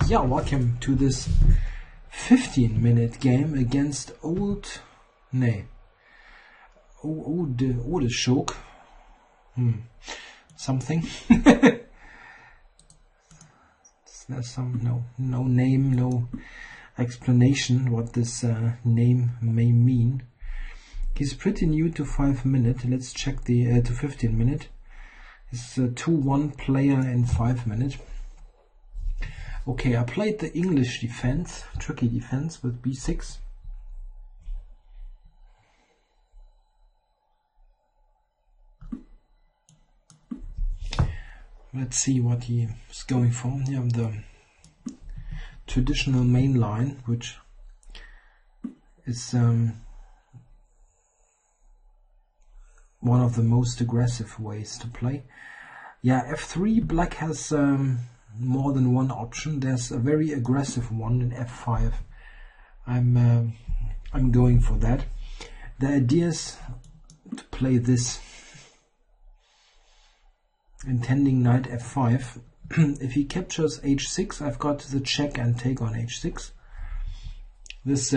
Yeah, welcome to this 15-minute game against Old Shok. Something. There's some no name, no explanation what this name may mean. He's pretty new to 5 minute. Let's check the to 15 minute. It's a 2-1 player in 5 minutes. Okay, I played the English defense, tricky defense with b6. Let's see what he is going for. Here the traditional main line, which is one of the most aggressive ways to play. Yeah, f3, black has more than one option. There's a very aggressive one in f5. I'm going for that. The idea is to play this, intending knight f5. If he captures h6, I've got the check and take on h6. This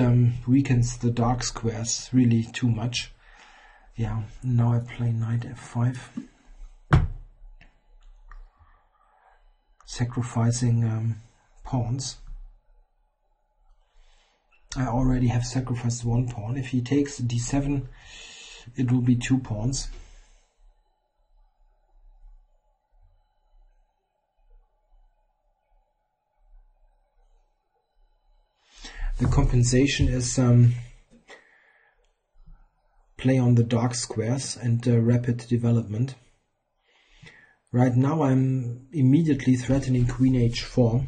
weakens the dark squares really too much. Yeah, now I play knight f5. Sacrificing pawns. I already have sacrificed one pawn. If he takes d7, it will be 2 pawns. The compensation is play on the dark squares and rapid development. Right now I'm immediately threatening queen h4.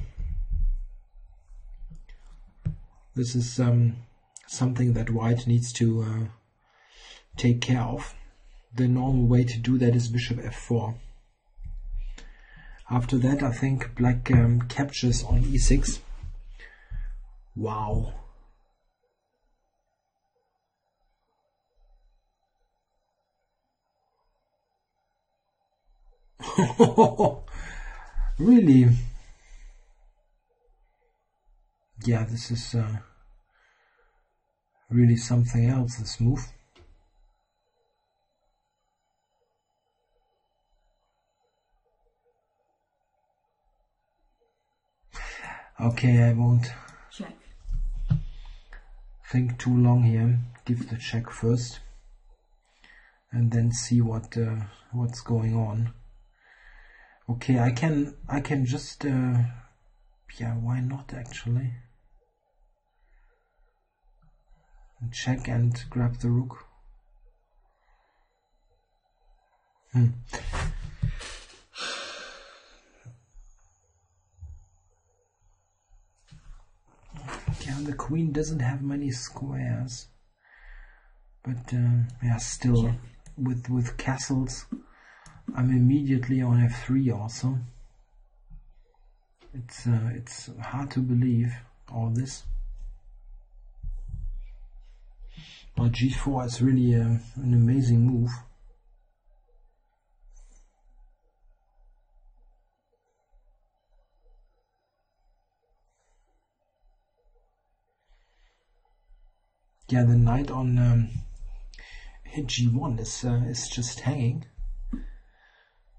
This is something that white needs to take care of. The normal way to do that is bishop f4. After that I think black captures on e6. Wow. Really? Yeah, this is really something else, this move. Okay, I won't think too long here. Give the check first and then see what's going on. Okay, I can just yeah, why not actually? Check and grab the rook. Yeah, the queen doesn't have many squares, but yeah, still with castles. I'm immediately on f3 also. It's hard to believe all this. But g4 is really an amazing move. Yeah, the knight on g1 is just hanging.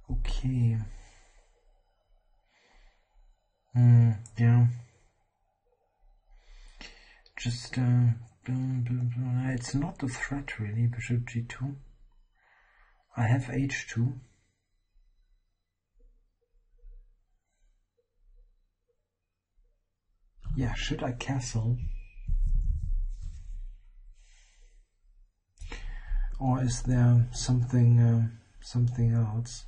Okay. Yeah. Just it's not a threat really. Bishop g2. I have h2. Yeah, should I castle? Or is there something else?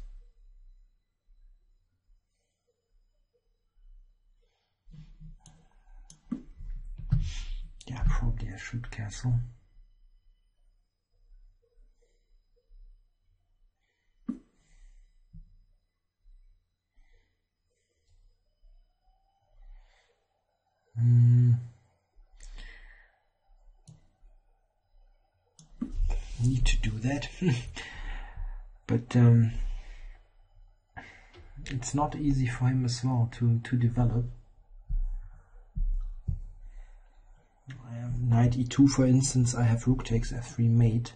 Yeah, probably I should castle. Need to do that. But it's not easy for him as well to develop. Knight e2, for instance. I have rook takes f3 mate.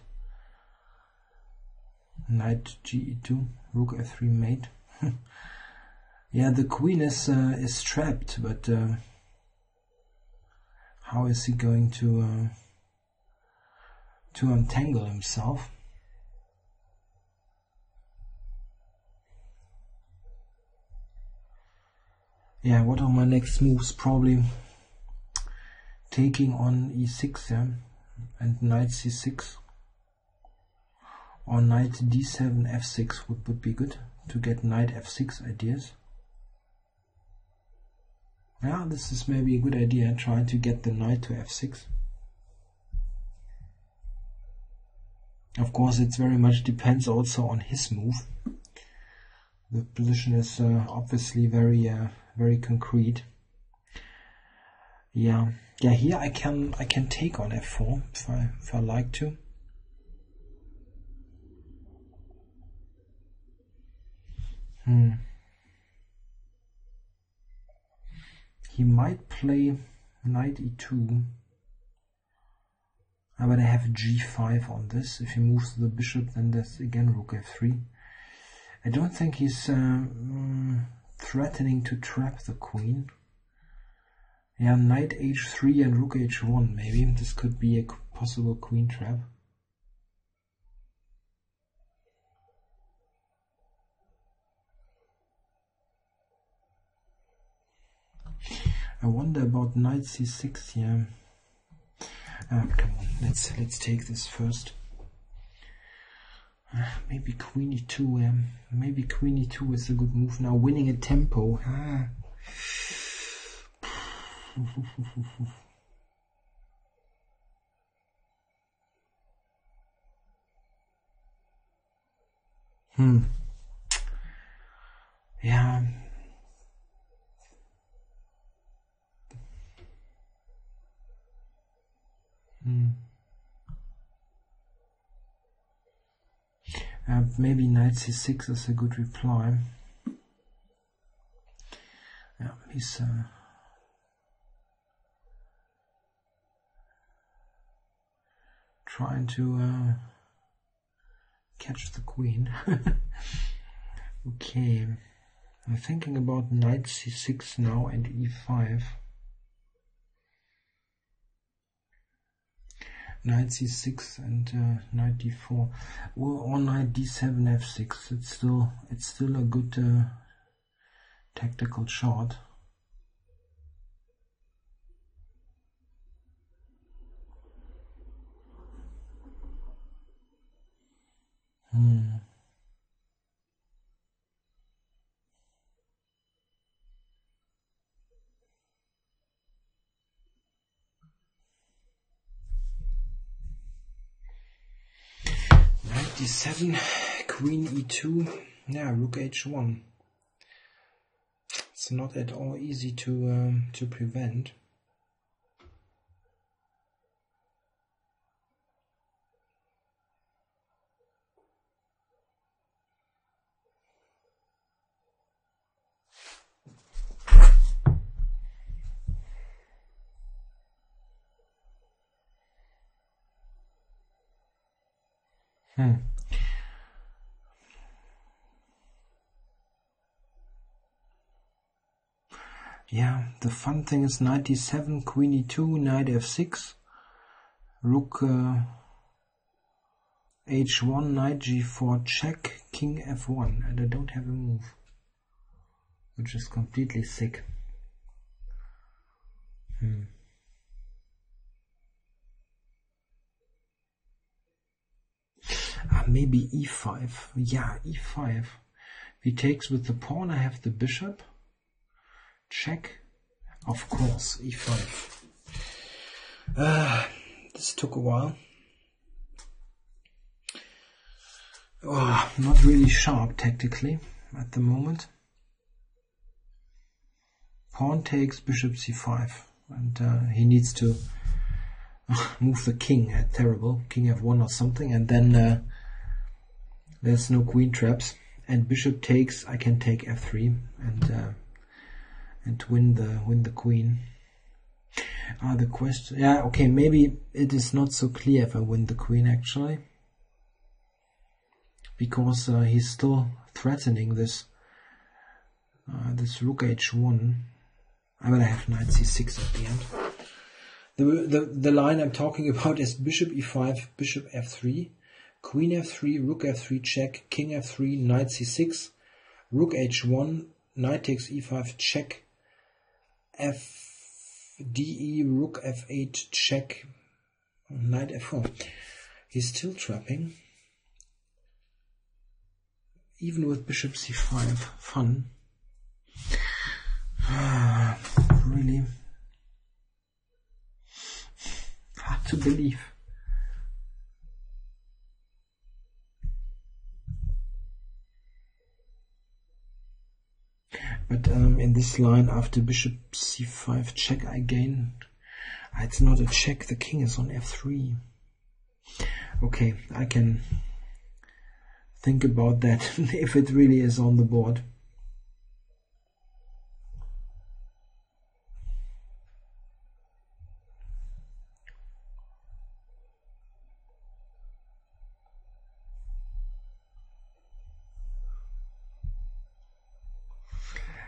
Knight ge2, rook f3 mate. Yeah, the queen is trapped, but how is he going to untangle himself? Yeah, what are my next moves? Probably taking on e6, yeah, and knight c6, or knight d7 f6 would be good to get knight f6 ideas. Yeah, this is maybe a good idea, trying to get the knight to f6. Of course, it very much depends also on his move. The position is obviously very concrete. Yeah, here I can take on f4 if I like to. He might play knight e2, but I have g5 on this. If he moves the bishop, then there's again rook f3. I don't think he's threatening to trap the queen. Yeah, knight h3 and rook h1 maybe. This could be a possible queen trap. I wonder about knight c6 here. Come on, let's take this first. Maybe queen e2. Maybe queen e2 is a good move now, winning a tempo. Yeah. Maybe knight c6 is a good reply. Yeah, he's trying to catch the queen. Okay, I'm thinking about knight c6 now and e5. Knight c6 and knight d4, or knight d7 f6. It's still a good tactical shot. d7, queen e2, yeah, rook h1. It's not at all easy to prevent. Yeah, the fun thing is knight d7, queen e2, knight f6, rook h1, knight g4 check, king f1, and I don't have a move, which is completely sick. Maybe e5. Yeah, e5. If he takes with the pawn, I have the bishop. Check. Of course, e5. This took a while. Oh, not really sharp tactically at the moment. Pawn takes, bishop c5. And he needs to move the king. Terrible. King f1 or something. And then there's no queen traps. And bishop takes, I can take f3 and win the queen. The question, yeah, okay, maybe it is not so clear if I win the queen actually, because he's still threatening this this rook h1. I will have knight c6 at the end. The line I'm talking about is bishop e5, bishop f3, queen f3, rook f3 check, king f3, knight c6, rook h1, knight takes e5 check, fde, rook f8 check, knight f4. He's still trapping. Even with bishop c5, fun. Really hard to believe. But in this line, after bishop c5 check, I gain. It's not a check, the king is on f3. Okay, I can think about that if it really is on the board.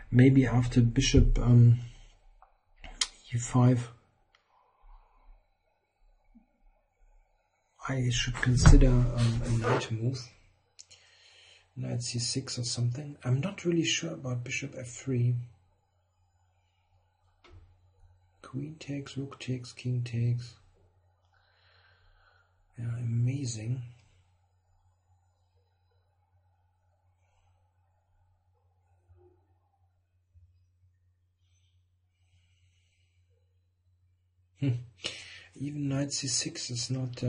Maybe after bishop e5, I should consider a knight move, knight c6 or something. I'm not really sure about bishop f3. Queen takes, rook takes, king takes. Yeah, amazing. Even knight c6 is not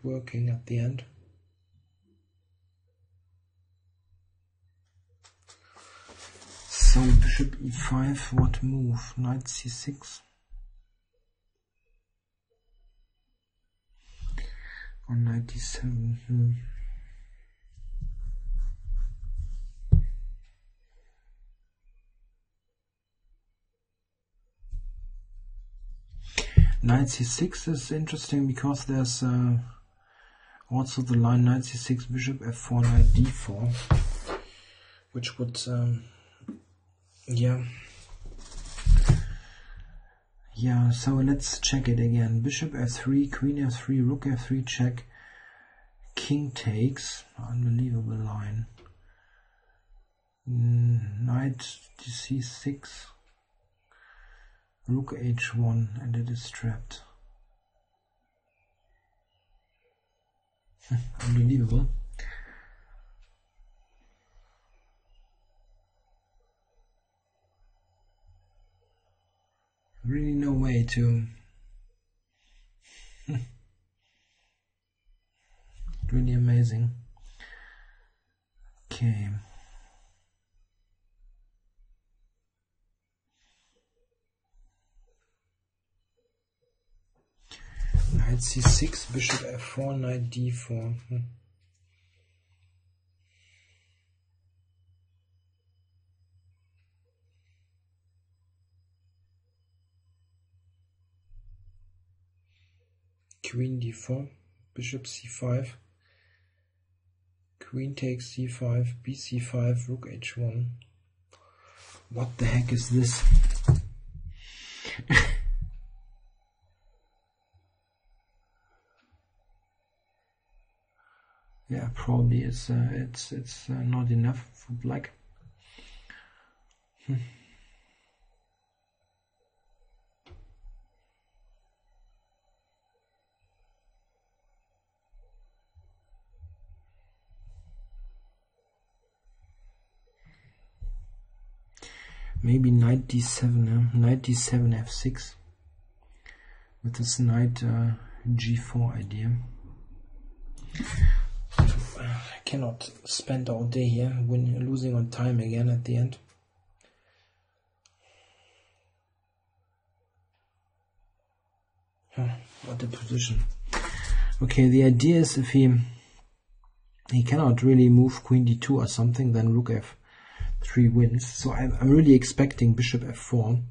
working at the end. So bishop e5, what move? Knight c6 or knight d7? Knight c6 is interesting because there's also the line knight c6, bishop f4, knight d4, which would, yeah, so let's check it again. Bishop f3, queen f3, rook f3 check, king takes, unbelievable line, knight c6, rook h1, and it is trapped. Unbelievable. Really no way to really amazing. Okay. Knight c6, bishop f4, knight d4. Queen d4, bishop c5, queen takes c5, bc5, rook h1. What the heck is this? Yeah, probably it's not enough for black. Maybe knight d7, knight d7 f6 with this knight g4 idea. I cannot spend all day here losing on time again at the end. What a position. Okay, the idea is if he cannot really move queen d2 or something, then rook 3 wins. So I'm really expecting bishop f4.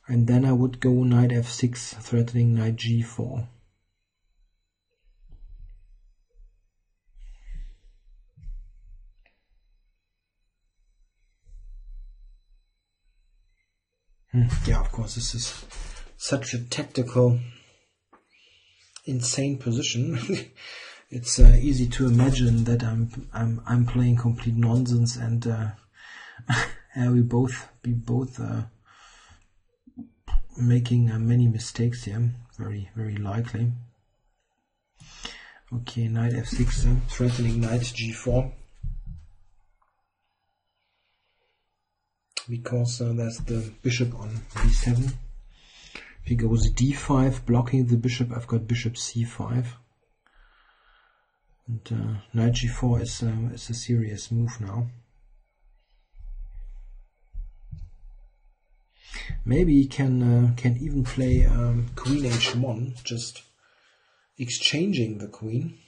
And then I would go knight f6, threatening knight g4. Yeah, of course, this is such a tactical, insane position. It's easy to imagine that I'm playing complete nonsense, and we both making many mistakes here. Very likely. Okay, knight f6, threatening knight g4. Because there's the bishop on b7. If he goes d5, blocking the bishop, I've got bishop c5. And knight g4 is a serious move now. Maybe he can even play queen h1, just exchanging the queen.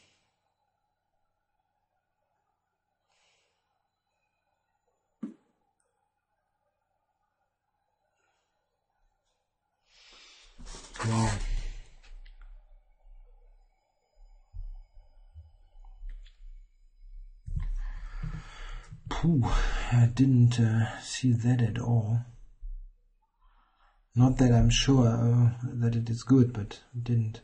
Wow. Pooh, I didn't see that at all. Not that I'm sure that it is good, but didn't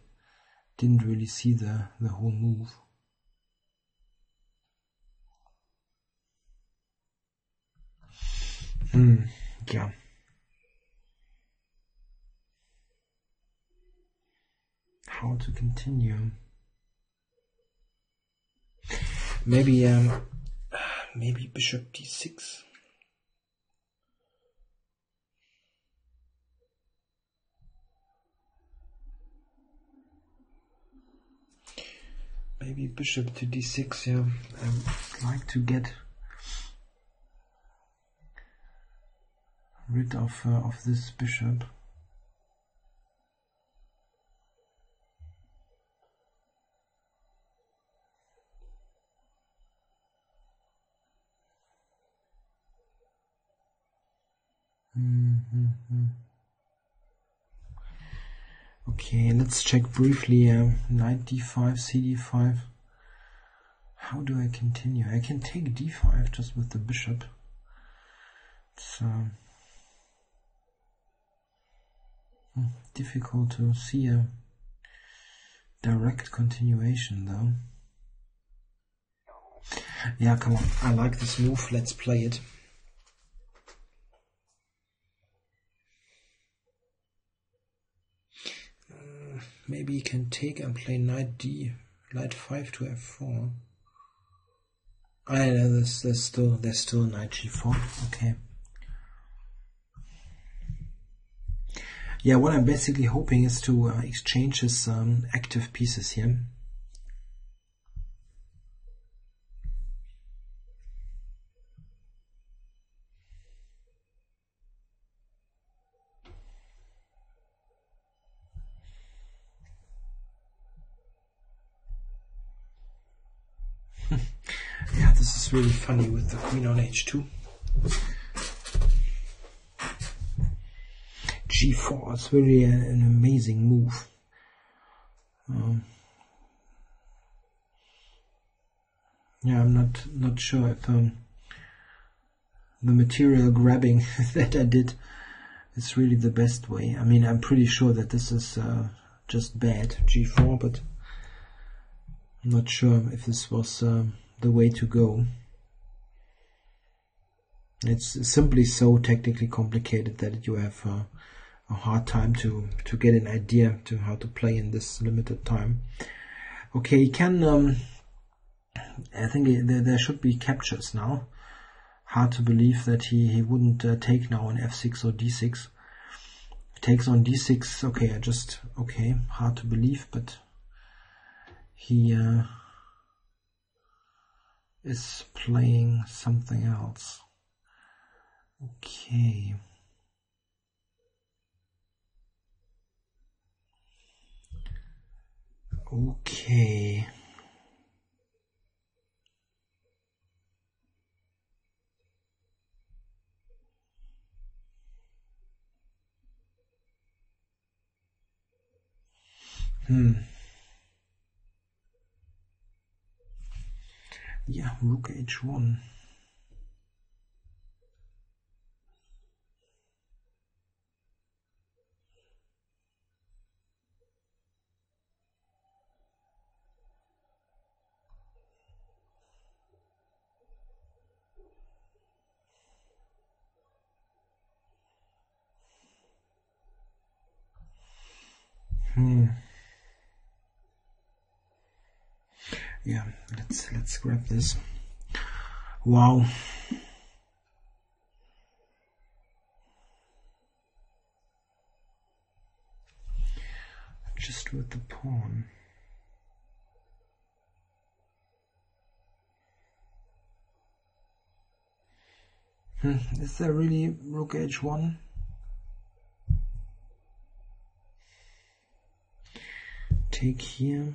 really see the whole move. Yeah. How to continue? Maybe maybe bishop d6. Maybe bishop to d6. Yeah, I'd like to get rid of this bishop. Okay, let's check briefly. Knight d5, cd5. How do I continue? I can take d5 just with the bishop. It's difficult to see a direct continuation, though. Yeah, come on. I like this move. Let's play it. Maybe you can take and play knight 5 to f4. There's still knight g4. Okay. Yeah, what I'm basically hoping is to exchange his active pieces here. Yeah, this is really funny with the queen on h2. g4 is really an amazing move. Yeah, I'm not sure if the material grabbing that I did is really the best way. I mean, I'm pretty sure that this is just bad, g4, but I'm not sure if this was the way to go. It's simply so technically complicated that you have a hard time to get an idea to how to play in this limited time. Okay, you can I think there should be captures now. Hard to believe that he wouldn't take now on f6 or d6. Takes on d6. Okay, hard to believe, but he is playing something else. Okay. Okay. Yeah, rook h1. Yeah, let's grab this. Wow. Just with the pawn. Is there really rook h1? Take here.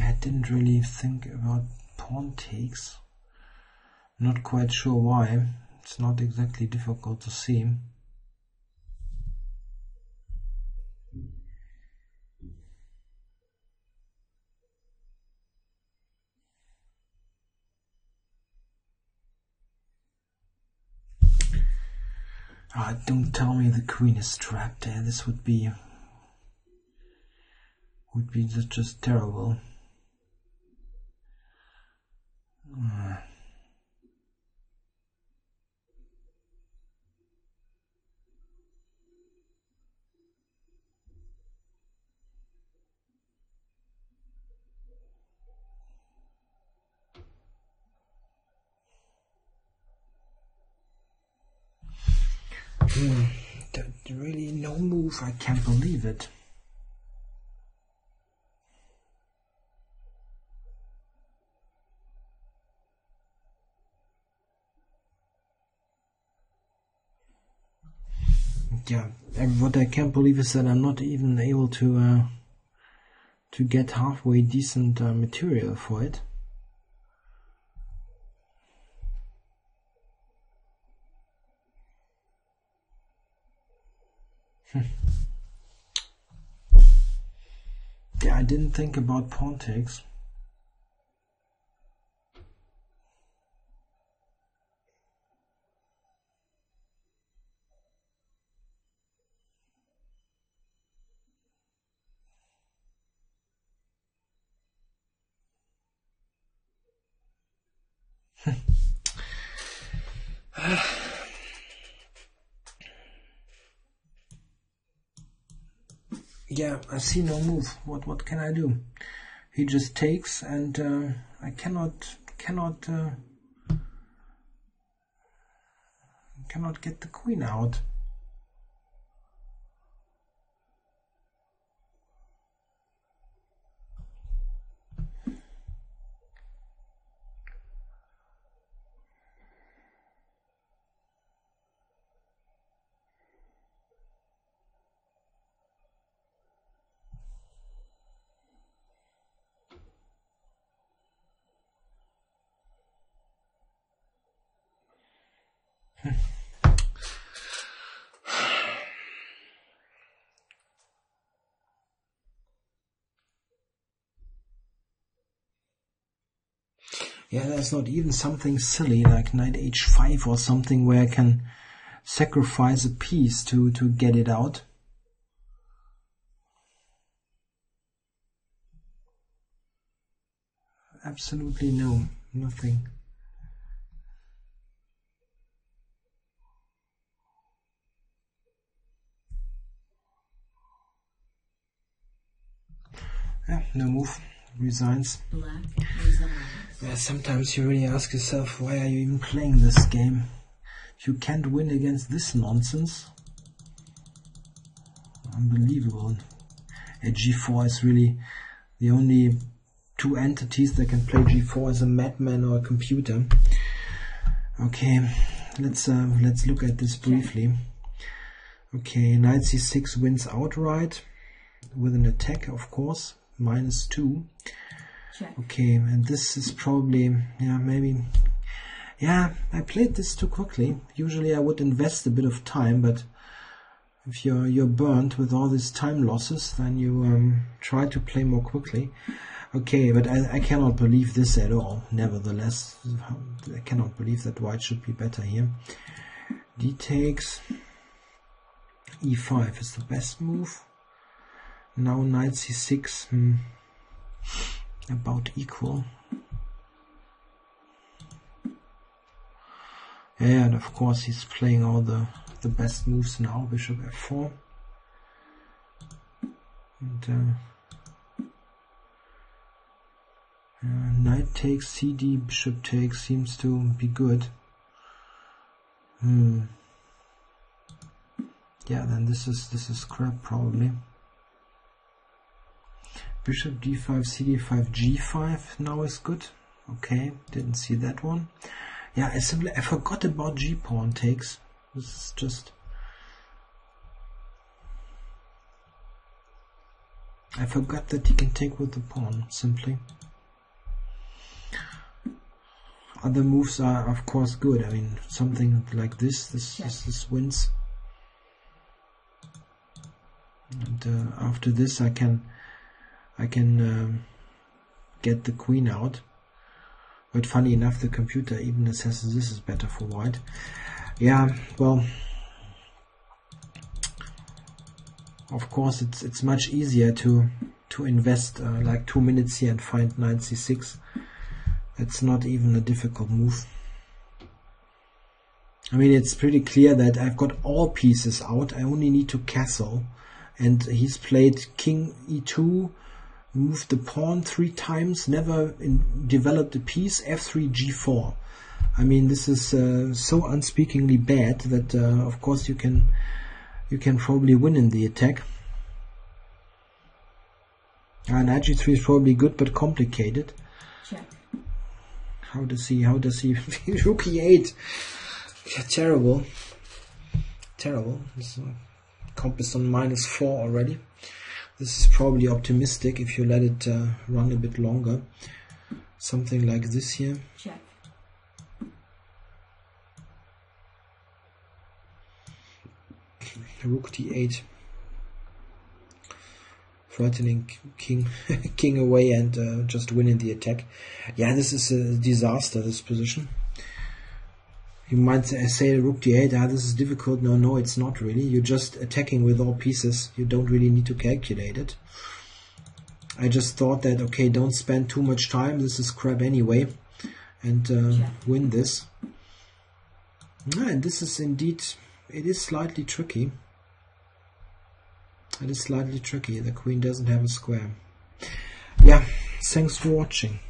I didn't really think about pawn takes. Not quite sure why. It's not exactly difficult to see. Don't tell me the queen is trapped there. This would be just terrible. Really no move. I can't believe it. Yeah, what I can't believe is that I'm not even able to get halfway decent material for it. Yeah, I didn't think about pawn takes. Yeah, I see no move. What can I do? He just takes, and I cannot get the queen out. Yeah, there's not even something silly like knight h5 or something where I can sacrifice a piece to get it out. Absolutely no, nothing. Yeah, no move. Resigns. Yeah, sometimes you really ask yourself, why are you even playing this game? You can't win against this nonsense. Unbelievable. A g4 is really the only two entities that can play g4 as a madman or a computer. Okay, let's look at this briefly. Okay, knight c6 wins outright with an attack, of course, -2. Check. Okay, and this is probably, yeah, maybe, yeah, I played this too quickly. Usually I would invest a bit of time, but if you're burnt with all these time losses, then you try to play more quickly. Okay, but I cannot believe this at all. Nevertheless, I cannot believe that white should be better here. D takes. E5 is the best move. Now knight c6, about equal. Yeah, and of course he's playing all the best moves now. Bishop f4. And knight takes, cd, bishop takes seems to be good. Yeah, then this is crap probably. Bishop d5, cd5, g5 now is good. Okay, didn't see that one. Yeah, I forgot about g pawn takes. This is just, I forgot that he can take with the pawn simply. Other moves are of course good. I mean, something like this wins. And after this, I can get the queen out. But funny enough, the computer even assesses this is better for white. Yeah, well, of course it's much easier to invest like 2 minutes here and find knight c6. It's not even a difficult move. I mean, it's pretty clear that I've got all pieces out. I only need to castle. And he's played king e2, moved the pawn 3 times, never developed a piece, f3, g4. I mean, this is so unspeakingly bad that of course you can probably win in the attack. Knight g3 is probably good but complicated. Check. How does he rook e8? Yeah, terrible. This compass on -4 already. This is probably optimistic if you let it run a bit longer. Something like this here. Check. Rook d8. Threatening king away and just winning the attack. Yeah, this is a disaster, this position. You might say rook d8, this is difficult. No, it's not really. You're just attacking with all pieces. You don't really need to calculate it. I just thought that, okay, don't spend too much time. This is crap anyway. And win this. And this is indeed, it is slightly tricky. It is slightly tricky. The queen doesn't have a square. Yeah, thanks for watching.